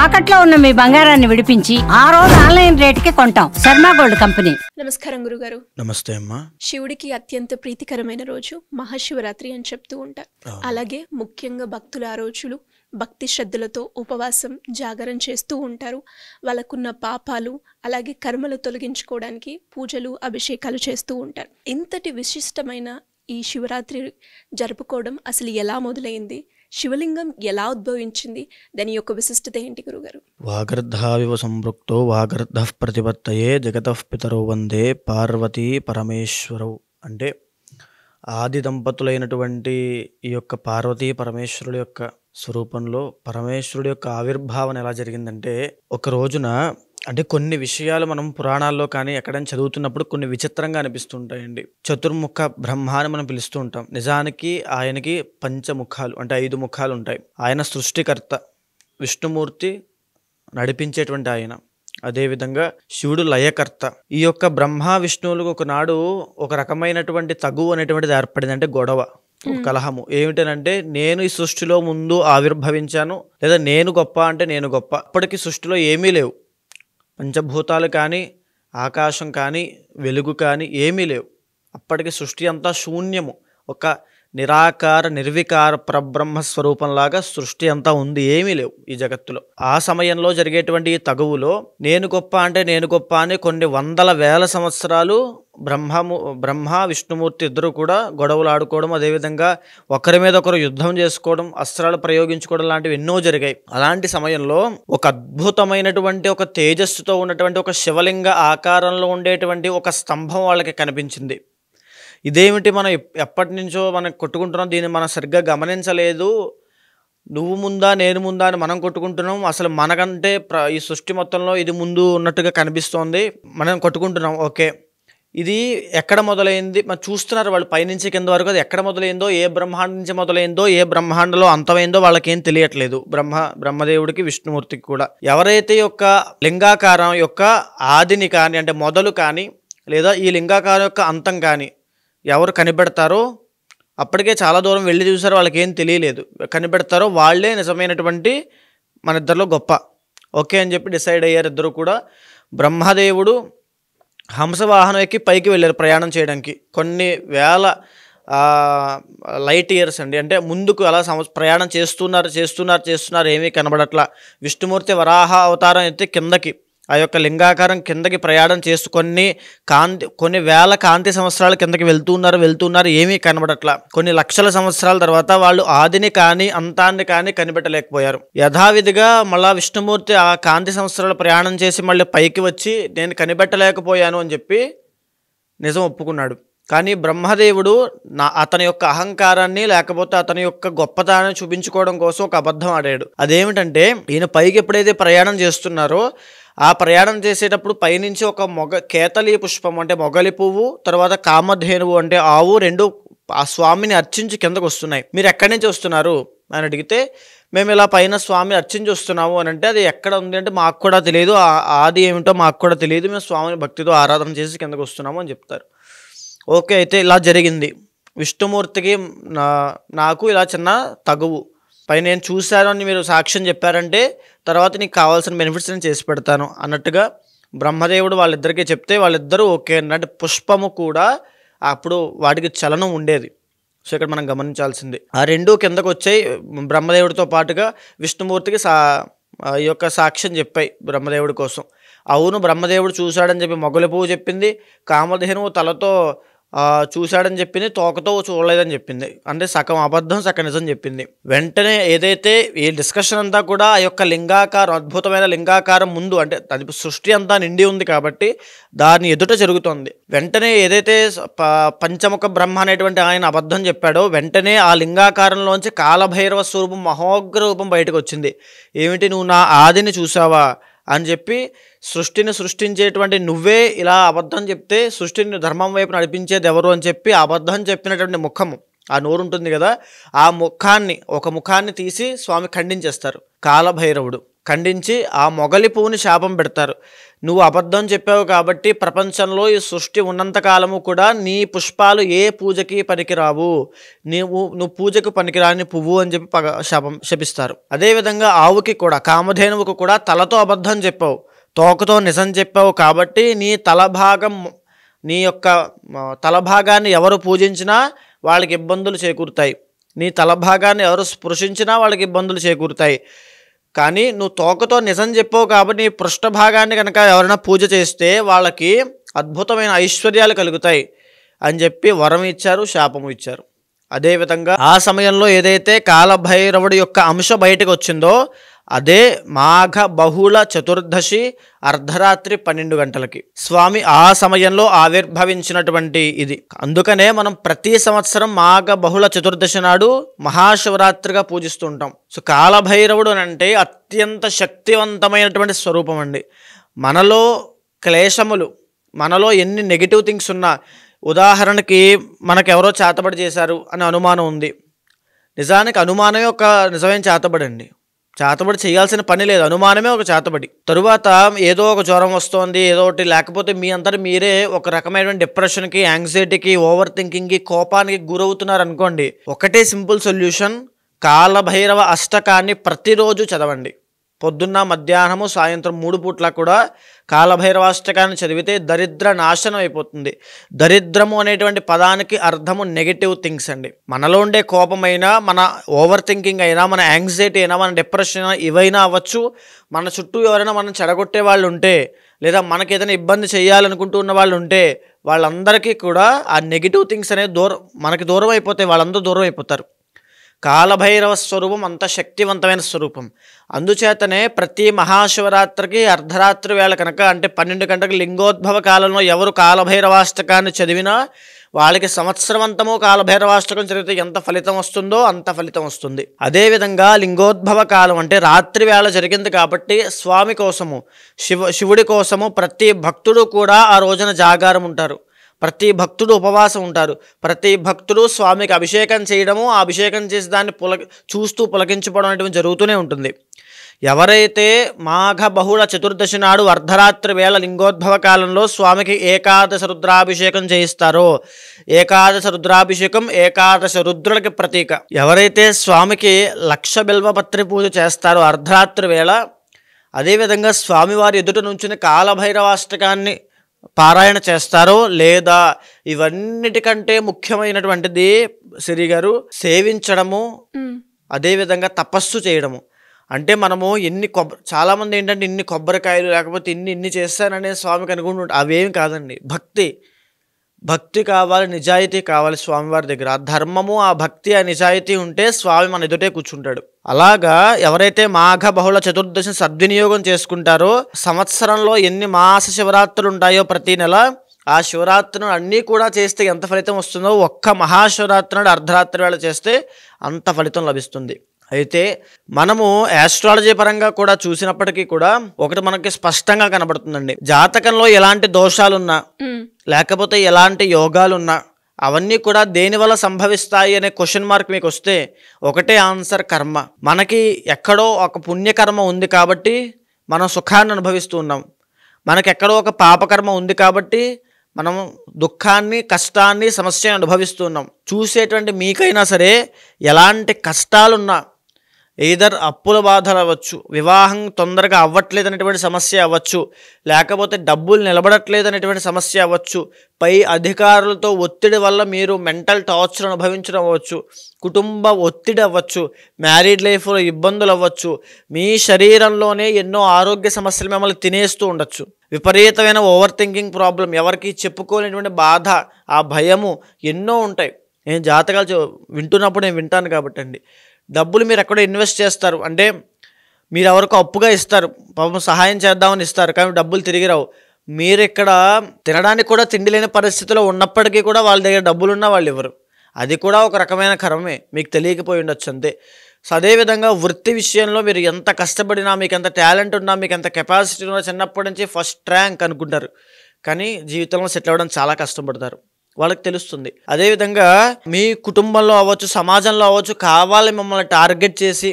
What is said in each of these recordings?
తాకట్లో ఉన్న మీ బంగారాన్ని విడిపించి ఆ రోజు ఆన్లైన్ రేటుకి కొంటాం. Sharma gold company. నమస్కారం గురుగారు. నమస్తే అమ్మా. శివుడికి అత్యంత ప్రీతికరమైన రోజు మహాశివరాత్రి అని చెప్తూ ఉంటారు. అలాగే ముఖ్యంగా భక్తులు ఆ రోజులు భక్తి శ్రద్ధలతో ఉపవాసం జాగరణ చేస్తూ ఉంటారు. వాళ్ళకున్న పాపాలు అలాగే కర్మలు తొలగించుకోవడానికి పూజలు అభిషేకాలు చేస్తూ ఉంటారు. ఇంతటి విశిష్టమైన ఈ శివరాత్రి జరుపుకోవడం అసలు ఎలా మొదలైంది? శివలింగం ఎలా ఉద్భవించింది? దాని యొక్క విశిష్టత ఏంటి గురుగారు? వాగర్ధావివ సంపృక్తో వాగర్ధ ప్రతిపత్తయే జగతః పితరో వందే పార్వతీ పరమేశ్వరౌ. అంటే ఆది దంపతులైనటువంటి ఈ యొక్క పార్వతీ పరమేశ్వరుడు యొక్క స్వరూపంలో పరమేశ్వరుడు యొక్క ఆవిర్భావన ఎలా జరిగిందంటే, ఒక రోజున అంటే కొన్ని విషయాలు మనం పురాణాల్లో కానీ ఎక్కడైనా చదువుతున్నప్పుడు కొన్ని విచిత్రంగా అనిపిస్తుంటాయండి. చతుర్ముఖ బ్రహ్మ అని మనం పిలుస్తూ ఉంటాం. నిజానికి ఆయనకి పంచముఖాలు అంటే 5 ముఖాలు ఉంటాయి. ఆయన సృష్టికర్త, విష్ణుమూర్తి నడిపించేటువంటి ఆయన, అదేవిధంగా శివుడు లయకర్త. ఈ యొక్క బ్రహ్మ విష్ణువులకు ఒకనాడు ఒక రకమైనటువంటి తగువు అనేటువంటిది ఏర్పడింది. అంటే గొడవ, ఒక కలహము. ఏమిటనంటే, నేను ఈ సృష్టిలో ముందు ఆవిర్భవించాను, లేదా నేను గొప్ప అంటే నేను గొప్ప. అప్పటికి సృష్టిలో ఏమీ లేవు, పంచభూతాలు కానీ ఆకాశం కానీ వెలుగు కానీ ఏమీ లేవు. అప్పటికి సృష్టి అంతా శూన్యము, ఒక నిరాకార నిర్వికార పరబ్రహ్మ స్వరూపంలాగా సృష్టి అంతా ఉంది, ఏమీ లేవు ఈ జగత్తులో. ఆ సమయంలో జరిగేటువంటి ఈ తగువులో నేను గొప్ప అంటే నేను గొప్ప అని కొన్ని వందల వేల సంవత్సరాలు బ్రహ్మ విష్ణుమూర్తి ఇద్దరు కూడా గొడవలు ఆడుకోవడం, అదేవిధంగా ఒకరి మీద ఒకరు యుద్ధం చేసుకోవడం, అస్త్రాలు ప్రయోగించుకోవడం లాంటివి ఎన్నో జరిగాయి. అలాంటి సమయంలో ఒక అద్భుతమైనటువంటి ఒక తేజస్సుతో ఉన్నటువంటి ఒక శివలింగ ఆకారంలో ఉండేటువంటి ఒక స్తంభం వాళ్ళకి కనిపించింది. ఇదేమిటి, మనం ఎప్పటి నుంచో మనం కొట్టుకుంటున్నాం, దీన్ని మనం సరిగ్గా గమనించలేదు, నువ్వు ముందా నేను ముందా అని మనం కొట్టుకుంటున్నాం, అసలు మనకంటే ఈ సృష్టి మొత్తంలో ఇది ముందు ఉన్నట్టుగా కనిపిస్తోంది, మనం కొట్టుకుంటున్నాం. ఓకే, ఇది ఎక్కడ మొదలైంది? మనం చూస్తున్నారు వాళ్ళు పైనుంచి కింద వరకు. అది ఎక్కడ మొదలైందో, ఏ బ్రహ్మాండం నుంచి మొదలైందో, ఏ బ్రహ్మాండంలో అంతమైందో వాళ్ళకేం తెలియట్లేదు. బ్రహ్మదేవుడికి విష్ణుమూర్తికి కూడా. ఎవరైతే యొక్క లింగాకారం యొక్క ఆదిని కానీ అంటే మొదలు కానీ, లేదా ఈ లింగాకారం యొక్క అంతం కానీ ఎవరు కనిపెడతారో, అప్పటికే చాలా దూరం వెళ్ళి చూసారో, వాళ్ళకి ఏం తెలియలేదు, కనిపెడతారో వాళ్ళే నిజమైనటువంటి మన ఇద్దరిలో గొప్ప. ఓకే అని చెప్పి డిసైడ్ అయ్యారు ఇద్దరు కూడా. బ్రహ్మదేవుడు హంసవాహనం ఎక్కి పైకి వెళ్ళారు ప్రయాణం చేయడానికి. కొన్ని వేల లైట్ ఇయర్స్ అండి, అంటే ముందుకు అలా ప్రయాణం చేస్తున్నారు ఏమీ కనబడట్లా. విష్ణుమూర్తి వరాహ అవతారం ఎత్తి కిందకి ఆ యొక్క లింగాకారం కిందకి ప్రయాణం చేస్తూ కొన్ని వేల కాంతి సంవత్సరాల కిందకి వెళ్తున్నారు ఏమీ కనబడట్లా. కొన్ని లక్షల సంవత్సరాల తర్వాత వాళ్ళు ఆదిని కానీ అంతాన్ని కానీ కనిపెట్టలేకపోయారు. యథావిధిగా మళ్ళా విష్ణుమూర్తి ఆ కాంతి సంవత్సరాలు ప్రయాణం చేసి మళ్ళీ పైకి వచ్చి నేను కనిపెట్టలేకపోయాను అని చెప్పి నిజం ఒప్పుకున్నాడు. కానీ బ్రహ్మదేవుడు అతని యొక్క అహంకారాన్ని లేకపోతే అతని యొక్క గొప్పతనాన్ని చూపించుకోవడం కోసం ఒక అబద్ధం ఆడాడు. అదేమిటంటే, ఈయన పైకి ఎప్పుడైతే ప్రయాణం చేస్తున్నారో ఆ ప్రయాణం చేసేటప్పుడు పైనుంచి ఒక కేతలి పుష్పం అంటే మొగలి పువ్వు, తర్వాత కామధేనువు అంటే ఆవు, రెండు ఆ స్వామిని అర్చించి కిందకు వస్తున్నాయి. మీరు ఎక్కడి నుంచి వస్తున్నారు అని అడిగితే, మేము ఇలా పైన స్వామిని అర్చించి వస్తున్నాము అని అంటే, అది ఎక్కడ ఉంది అంటే మాకు కూడా తెలియదు, ఆది ఏమిటో మాకు కూడా తెలియదు, మేము స్వామిని భక్తితో ఆరాధన చేసి కిందకు వస్తున్నాము అని చెప్తారు. ఓకే, అయితే ఇలా జరిగింది. విష్ణుమూర్తికి నాకు ఇలా చిన్న తగువు, పై నేను చూశాను అని మీరు సాక్ష్యం చెప్పారంటే తర్వాత నీకు కావాల్సిన బెనిఫిట్స్ నేను చేసి పెడతాను అన్నట్టుగా బ్రహ్మదేవుడు వాళ్ళిద్దరికీ చెప్తే వాళ్ళిద్దరూ ఓకే అన్నట్టు. పుష్పము కూడా అప్పుడు వాటికి చలనం ఉండేది. సో ఇక్కడ మనం గమనించాల్సింది, ఆ రెండు కిందకు వచ్చాయి. బ్రహ్మదేవుడితో పాటుగా విష్ణుమూర్తికి ఈ యొక్క సాక్ష్యం చెప్పాయి బ్రహ్మదేవుడి కోసం. అవును, బ్రహ్మదేవుడు చూశాడని చెప్పి మొగలి పువ్వు చెప్పింది, కామధేనువు తలతో చూశాడని చెప్పింది, తోకతో చూడలేదని చెప్పింది. అంటే సగం అబద్ధం సగం నిజం చెప్పింది. వెంటనే ఏదైతే ఈ డిస్కషన్ అంతా కూడా ఆ యొక్క లింగాకారం, అద్భుతమైన లింగాకారం ముందు, అంటే అది సృష్టి అంతా నిండి ఉంది కాబట్టి దాని ఎదుట జరుగుతోంది. వెంటనే ఏదైతే పంచముఖ బ్రహ్మ అనేటువంటి ఆయన అబద్ధం చెప్పాడో, వెంటనే ఆ లింగాకారంలోంచి కాలభైరవ స్వరూపం, మహోగ్ర రూపం బయటకు వచ్చింది. ఏమిటి, నువ్వు నా ఆదిని చూసావా అని చెప్పి, సృష్టిని సృష్టించేటువంటి నువ్వే ఇలా అబద్ధం చెప్తే సృష్టిని ధర్మం వైపు నడిపించేది ఎవరు అని చెప్పి అబద్ధం చెప్పినటువంటి ముఖము, ఆ నోరు ఉంటుంది కదా, ఆ ఒక ముఖాన్ని తీసి స్వామి ఖండించేస్తారు. కాలభైరవుడు ఖండించి ఆ మొగలి పువ్వుని శాపం పెడతారు. నువ్వు అబద్ధం చెప్పావు కాబట్టి ప్రపంచంలో ఈ సృష్టి ఉన్నంతకాలము కూడా నీ పుష్పాలు ఏ పూజకి పనికిరావు, నువ్వు పూజకు పనికిరాని పువ్వు అని చెప్పి శపిస్తారు. అదేవిధంగా ఆవుకి కూడా, కామధేనువుకు కూడా తలతో అబద్ధం చెప్పావు, తోకతో నిజం చెప్పావు కాబట్టి నీ యొక్క తలభాగాన్ని ఎవరు పూజించినా వాళ్ళకి ఇబ్బందులు చేకూరుతాయి, నీ తలభాగాన్ని ఎవరు స్పృశించినా వాళ్ళకి ఇబ్బందులు చేకూరుతాయి. కానీ నువ్వు తోకతో నిజం చెప్పావు కాబట్టి నీ పృష్ఠభాగాన్ని కనుక ఎవరైనా పూజ చేస్తే వాళ్ళకి అద్భుతమైన ఐశ్వర్యాలు కలుగుతాయి అని చెప్పి వరం ఇచ్చారు, శాపము ఇచ్చారు. అదేవిధంగా ఆ సమయంలో ఏదైతే కాలభైరవుడి యొక్క అంశ బయటకు వచ్చిందో అదే మాఘ బహుళ చతుర్దశి అర్ధరాత్రి 12 గంటలకి స్వామి ఆ సమయంలో ఆవిర్భవించినటువంటి ఇది. అందుకనే మనం ప్రతి సంవత్సరం మాఘ బహుళ చతుర్దశి నాడు మహాశివరాత్రిగా పూజిస్తుంటాం. సో కాలభైరవుడు అని అంటే అత్యంత శక్తివంతమైనటువంటి స్వరూపం అండి. మనలో క్లేశములు, మనలో ఎన్ని నెగిటివ్ థింగ్స్ ఉన్నా, ఉదాహరణకి మనకెవరో చేతబడి చేశారు అని అనుమానం ఉంది. నిజానికి అనుమానమే ఒక నిజమైన చేతబడి అండి. చేతబడి చేయాల్సిన పని లేదు, అనుమానమే ఒక చేతబడి. తరువాత ఏదో ఒక జ్వరం వస్తోంది, ఏదో ఒకటి, లేకపోతే మీ అంతటి మీరే ఒక రకమైన డిప్రెషన్కి, యాంగ్జైటీకి, ఓవర్ థింకింగ్కి, కోపానికి గురవుతున్నారు అనుకోండి. ఒకటే సింపుల్ సొల్యూషన్, కాలభైరవ అష్టకాన్ని ప్రతిరోజు చదవండి. పొద్దున్న, మధ్యాహ్నము, సాయంత్రం 3 పూట్ల కూడా కాలభైరవాష్టకాన్ని చదివితే దరిద్ర నాశనం అయిపోతుంది. దరిద్రము అనేటువంటి పదానికి అర్థము నెగిటివ్ థింగ్స్ అండి. మనలో ఉండే కోపమైనా, మన ఓవర్ థింకింగ్ అయినా, మన యాంగ్జైటీ అయినా, మన డిప్రెషన్ అయినా, ఇవైనా అవ్వచ్చు. మన చుట్టూ ఎవరైనా మనం చెడగొట్టే వాళ్ళు ఉంటే, లేదా మనకి ఏదైనా ఇబ్బంది చేయాలనుకుంటూ ఉన్న వాళ్ళు ఉంటే, వాళ్ళందరికీ కూడా ఆ నెగిటివ్ థింగ్స్ అనేది మనకి దూరం అయిపోతాయి, వాళ్ళందరూ దూరం అయిపోతారు. కాలభైరవ స్వరూపం అంత శక్తివంతమైన స్వరూపం. అందుచేతనే ప్రతి మహాశివరాత్రికి అర్ధరాత్రి వేళ కనుక, అంటే 12 గంటలకు లింగోద్భవ కాలంలో ఎవరు కాలభైరవాష్టకాన్ని చదివినా వాళ్ళకి సంవత్సరమంతము కాలభైరవాష్టకం చదివితే ఎంత ఫలితం వస్తుందో అంత ఫలితం వస్తుంది. అదేవిధంగా లింగోద్భవ కాలం అంటే రాత్రి వేళ జరిగింది కాబట్టి స్వామి కోసము, శివుడి కోసము ప్రతి భక్తుడు కూడా ఆ రోజున జాగారం ఉంటారు, ప్రతి భక్తుడు ఉపవాసం ఉంటారు, ప్రతి భక్తుడు స్వామికి అభిషేకం చేయడము, ఆ అభిషేకం చేసి దాన్ని చూస్తూ పులకించుకోవడం అనేటువంటి జరుగుతూనే ఉంటుంది. ఎవరైతే మాఘ బహుళ చతుర్దశి నాడు అర్ధరాత్రి వేళ లింగోద్భవ కాలంలో స్వామికి ఏకాదశ రుద్రాభిషేకం చేయిస్తారో, ఏకాదశ రుద్రాభిషేకం ఏకాదశ రుద్రులకి ప్రతీక. ఎవరైతే స్వామికి 1,00,000 బిల్వపత్రి పూజ చేస్తారో అర్ధరాత్రి వేళ, అదేవిధంగా స్వామివారి ఎదుట నుంచుని కాలభైరవాష్టకాన్ని పారాయణ చేస్తారో, లేదా ఇవన్నిటికంటే ముఖ్యమైనటువంటిది సిరి గారు సేవించడము, అదేవిధంగా తపస్సు చేయడము. అంటే మనము చాలామంది ఏంటంటే ఇన్ని కొబ్బరికాయలు లేకపోతే ఇన్ని చేస్తాననే స్వామికి అనుకుంటుంటారు. అవేమి కాదండి. భక్తి కావాలి, నిజాయితీ కావాలి స్వామివారి దగ్గర. ఆ ధర్మము, ఆ భక్తి, ఆ నిజాయితీ ఉంటే స్వామి మన ఎదుటే కూర్చుంటాడు. అలాగా ఎవరైతే మాఘ బహుళ చతుర్దశిని సద్వినియోగం చేసుకుంటారో, సంవత్సరంలో ఎన్ని మాస శివరాత్రులు ఉంటాయో ప్రతి నెల, ఆ శివరాత్రులను అన్నీ కూడా చేస్తే ఎంత ఫలితం వస్తుందో ఒక్క మహాశివరాత్రి నాడు అర్ధరాత్రి వేళ చేస్తే అంత ఫలితం లభిస్తుంది. అయితే మనము ఆస్ట్రాలజీ పరంగా కూడా చూసినప్పటికీ కూడా ఒకటి మనకి స్పష్టంగా కనబడుతుందండి. జాతకంలో ఎలాంటి దోషాలున్నా, లేకపోతే ఎలాంటి యోగాలున్నా అవన్నీ కూడా దేనివల్ల సంభవిస్తాయి అనే క్వశ్చన్ మార్క్ మీకు వస్తే ఒకటే ఆన్సర్, కర్మ. మనకి ఎక్కడో ఒక పుణ్యకర్మ ఉంది కాబట్టి మనం సుఖాన్ని అనుభవిస్తూ ఉన్నాం, మనకి ఎక్కడో ఒక పాపకర్మ ఉంది కాబట్టి మనం దుఃఖాన్ని, కష్టాన్ని, సమస్యను అనుభవిస్తూ ఉన్నాం. చూసేటువంటి మీకైనా సరే ఎలాంటి కష్టాలున్నా, ఎయిదర్ అప్పుల బాధలు అవ్వచ్చు, వివాహం తొందరగా అవ్వట్లేదు అనేటువంటి సమస్య అవ్వచ్చు, లేకపోతే డబ్బులు నిలబడట్లేదు అనేటువంటి సమస్య అవ్వచ్చు, పై అధికారులతో ఒత్తిడి వల్ల మీరు మెంటల్ టార్చర్ అనుభవించడం అవ్వచ్చు, కుటుంబ ఒత్తిడి అవ్వచ్చు, మ్యారీడ్ లైఫ్లో ఇబ్బందులు అవ్వచ్చు, మీ శరీరంలోనే ఎన్నో ఆరోగ్య సమస్యలు మిమ్మల్ని తినేస్తూ ఉండొచ్చు, విపరీతమైన ఓవర్ థింకింగ్ ప్రాబ్లం, ఎవరికి చెప్పుకోలేనటువంటి బాధ, ఆ భయము ఎన్నో ఉంటాయి. నేను జాతకాలు వింటున్నప్పుడు నేను వింటాను కాబట్టి అండి. డబ్బులు మీరు ఎక్కడో ఇన్వెస్ట్ చేస్తారు, అంటే మీరు ఎవరికో అప్పుగా ఇస్తారు, పాపం సహాయం చేద్దామని ఇస్తారు, కానీ డబ్బులు తిరిగి రావు. మీరు ఇక్కడ తినడానికి కూడా తిండి లేని పరిస్థితిలో ఉన్నప్పటికీ కూడా వాళ్ళ దగ్గర డబ్బులున్నా వాళ్ళు ఇవ్వరు. అది కూడా ఒక రకమైన కర్మే, మీకు తెలియకపోయి ఉండొచ్చు అంతే. సో అదేవిధంగా వృత్తి విషయంలో మీరు ఎంత కష్టపడినా, మీకు ఎంత టాలెంట్ ఉన్నా, మీకు ఎంత కెపాసిటీ ఉన్నా, చిన్నప్పటి నుంచి ఫస్ట్ ర్యాంక్ అనుకుంటారు, కానీ జీవితంలో సెటిల్ అవ్వడం చాలా కష్టపడతారు, వాళ్ళకి తెలుస్తుంది. అదేవిధంగా మీ కుటుంబంలో అవ్వచ్చు, సమాజంలో అవ్వచ్చు, కావాలి మిమ్మల్ని టార్గెట్ చేసి,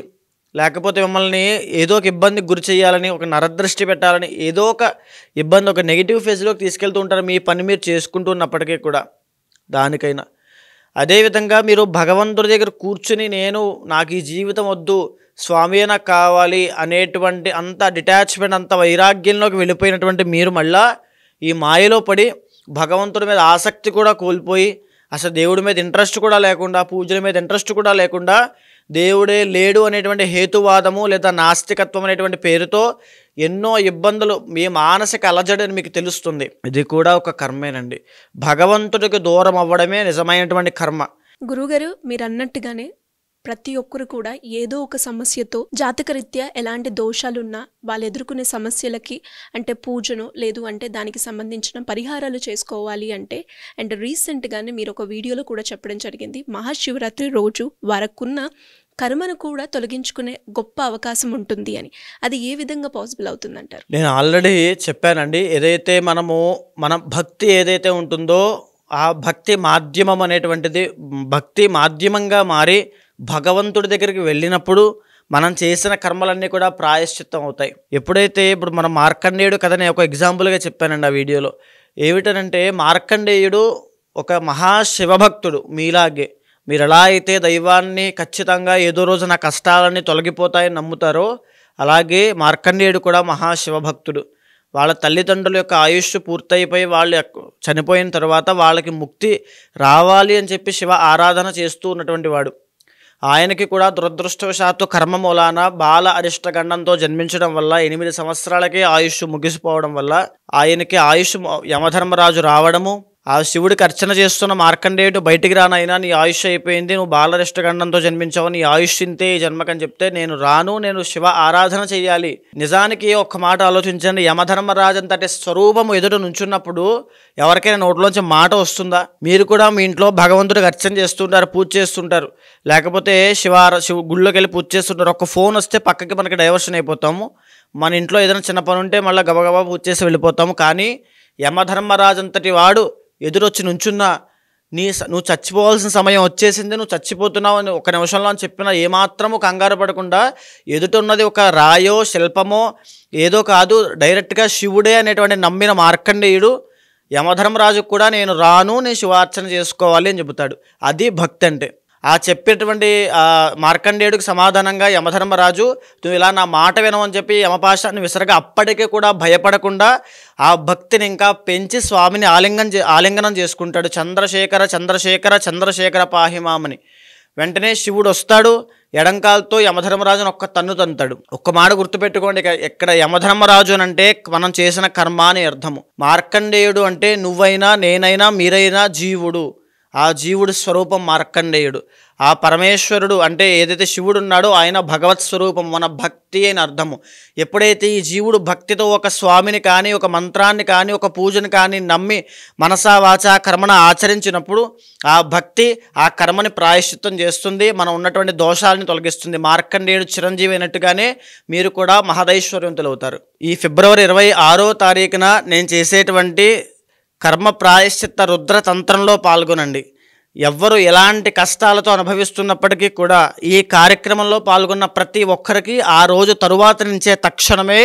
లేకపోతే మిమ్మల్ని ఏదో ఒక ఇబ్బందికి గురి చేయాలని, ఒక నరదృష్టి పెట్టాలని, ఏదో ఒక ఇబ్బంది, ఒక నెగిటివ్ ఫేజ్లోకి తీసుకెళ్తూ ఉంటారు మీ పని మీరు చేసుకుంటూ ఉన్నప్పటికీ కూడా. దానికైనా అదేవిధంగా మీరు భగవంతుడి దగ్గర కూర్చుని నాకు ఈ జీవితం వద్దు, స్వామియే నాకు కావాలి అనేటువంటి అంత డిటాచ్మెంట్, అంత వైరాగ్యంలోకి వెళ్ళిపోయినటువంటి మీరు మళ్ళా ఈ మాయలో పడి భగవంతుడి మీద ఆసక్తి కూడా కోల్పోయి, అసలు దేవుడి మీద ఇంట్రెస్ట్ కూడా లేకుండా, పూజల మీద ఇంట్రెస్ట్ కూడా లేకుండా, దేవుడే లేడు అనేటువంటి హేతువాదము లేదా నాస్తికత్వం అనేటువంటి పేరుతో ఎన్నో ఇబ్బందులు, మీ మానసిక అలజడి అని మీకు తెలుస్తుంది. ఇది కూడా ఒక కర్మేనండి. భగవంతుడికి దూరం అవ్వడమే నిజమైనటువంటి కర్మ. గురుగారు, మీరు అన్నట్టుగానే ప్రతి ఒక్కరు కూడా ఏదో ఒక సమస్యతో జాతకరీత్యా ఎలాంటి దోషాలున్నా వాళ్ళు ఎదుర్కొనే సమస్యలకి అంటే పూజను లేదు అంటే దానికి సంబంధించిన పరిహారాలు చేసుకోవాలి అంటే, అండ్ రీసెంట్గానే మీరు ఒక వీడియోలో కూడా చెప్పడం జరిగింది, మహాశివరాత్రి రోజు వారకున్న కర్మను కూడా తొలగించుకునే గొప్ప అవకాశం ఉంటుంది అని. అది ఏ విధంగా పాసిబుల్ అవుతుందంటారు? నేను ఆల్రెడీ చెప్పానండి. ఏదైతే మన భక్తి ఏదైతే ఉంటుందో ఆ భక్తి మాధ్యమం అనేటువంటిది భక్తి మాధ్యమంగా మారి భగవంతుడి దగ్గరికి వెళ్ళినప్పుడు మనం చేసిన కర్మలన్నీ కూడా ప్రాయశ్చిత్తం అవుతాయి. ఎప్పుడైతే ఇప్పుడు మన మార్కండేయుడు కథ నేను ఒక ఎగ్జాంపుల్గా చెప్పానండి ఆ వీడియోలో. ఏమిటనంటే మార్కండేయుడు ఒక మహాశివభక్తుడు. మీలాగే మీరు ఎలా అయితే దైవాన్ని ఖచ్చితంగా ఏదో రోజు నా కష్టాలన్నీ తొలగిపోతాయని నమ్ముతారో, అలాగే మార్కండేయుడు కూడా మహాశివభక్తుడు. వాళ్ళ తల్లిదండ్రుల యొక్క ఆయుష్ పూర్తయిపోయి వాళ్ళు చనిపోయిన తర్వాత వాళ్ళకి ముక్తి రావాలి అని చెప్పి శివ ఆరాధన చేస్తూ ఉన్నటువంటి వాడు. ఆయనకి కూడా దురదృష్టవశాత్తు కర్మ మూలాన బాల అరిష్టగండంతో జన్మించడం వల్ల 8 సంవత్సరాలకే ఆయుష్ ముగిసిపోవడం వల్ల ఆయనకి ఆయుష్ యమధర్మరాజు రావడము, ఆ శివుడికి అర్చన చేస్తున్న మార్కండేయుడు బయటికి రానైనా నీ ఆయుష్ అయిపోయింది, నువ్వు బాలరిష్టగండంతో జన్మించావు, నీ ఆయుష్ ఇంతే ఈ జన్మకని చెప్తే నేను రాను, నేను శివ ఆరాధన చేయాలి. నిజానికి ఒక్క మాట ఆలోచించండి, యమధర్మరాజు అంతటి స్వరూపము ఎదుట నుంచున్నప్పుడు ఎవరికైనా నోట్లోంచి మాట వస్తుందా? మీరు కూడా మీ ఇంట్లో భగవంతుడికి అర్చన చేస్తుంటారు, పూజ చేస్తుంటారు, లేకపోతే శివ గుళ్ళోకి వెళ్ళి పూజ చేస్తుంటారు. ఒక ఫోన్ వస్తే పక్కకి మనకి డైవర్షన్ అయిపోతాము. మన ఇంట్లో ఏదైనా చిన్న పని ఉంటే మళ్ళీ గబగబా పూజ చేసి వెళ్ళిపోతాము. కానీ యమధర్మరాజు అంతటి వాడు ఎదురొచ్చి నుంచున్నా నువ్వు చచ్చిపోవాల్సిన సమయం వచ్చేసింది, నువ్వు చచ్చిపోతున్నావు అని 1 నిమిషంలో అని చెప్పినా ఏమాత్రము కంగారు పడకుండా ఎదుటున్నది ఒక రాయో శిల్పమో ఏదో కాదు, డైరెక్ట్గా శివుడే అనేటువంటి నమ్మిన మార్కండేయుడు యమధర్మరాజుకు కూడా నేను రాను, నేను శివార్చన చేసుకోవాలి అని చెబుతాడు. అది భక్తి అంటే. ఆ చెప్పేటువంటి మార్కండేయుడికి సమాధానంగా యమధర్మరాజు నువ్వు ఇలా నా మాట వినవని చెప్పి యమపాశాన్ని విసరగా అప్పటికే కూడా భయపడకుండా ఆ భక్తిని ఇంకా పెంచి స్వామిని ఆలింగనం చేసుకుంటాడు. చంద్రశేఖర చంద్రశేఖర చంద్రశేఖర పాహిమామని. వెంటనే శివుడు వస్తాడు, ఎడంకాలతో యమధర్మరాజును ఒక్క తన్ను తంతాడు. ఒక్క మాట గుర్తుపెట్టుకోండి, ఇక్కడ యమధర్మరాజు అంటే మనం చేసిన కర్మ అని అర్థము. మార్కండేయుడు అంటే నువ్వైనా నేనైనా మీరైనా జీవుడు. ఆ జీవుడి స్వరూపం మార్కండేయుడు. ఆ పరమేశ్వరుడు అంటే ఏదైతే శివుడు ఉన్నాడో ఆయన భగవత్ స్వరూపం, మన భక్తి అని అర్థము. ఎప్పుడైతే ఈ జీవుడు భక్తితో ఒక స్వామిని కానీ ఒక మంత్రాన్ని కానీ ఒక పూజను కానీ నమ్మి మనసా వాచా కర్మను ఆచరించినప్పుడు ఆ భక్తి ఆ కర్మని ప్రాయశ్చిత్తం చేస్తుంది, మనం ఉన్నటువంటి దోషాలని తొలగిస్తుంది. మార్కండేయుడు చిరంజీవి అయినట్టుగానే మీరు కూడా మహదైశ్వర్యవంతులు అవుతారు. ఈ ఫిబ్రవరి 26వ తారీఖున నేను చేసేటువంటి కర్మ ప్రాయశ్చిత్త రుద్రతంత్రంలో పాల్గొనండి. ఎవ్వరు ఎలాంటి కష్టాలతో అనుభవిస్తున్నప్పటికీ కూడా ఈ కార్యక్రమంలో పాల్గొన్న ప్రతి ఒక్కరికి ఆ రోజు తరువాత నుంచే తక్షణమే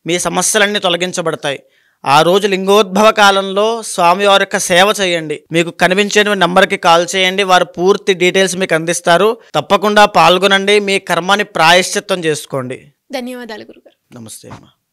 మీ సమస్యలన్నీ తొలగించబడతాయి. ఆ రోజు లింగోద్భవ కాలంలో స్వామివారి యొక్క సేవ చేయండి. మీకు కనిపించే నెంబర్కి కాల్ చేయండి, వారు పూర్తి డీటెయిల్స్ మీకు అందిస్తారు. తప్పకుండా పాల్గొనండి, మీ కర్మని ప్రాయశ్చిత్తం చేసుకోండి. ధన్యవాదాలు గురుగారు. నమస్తే అమ్మా.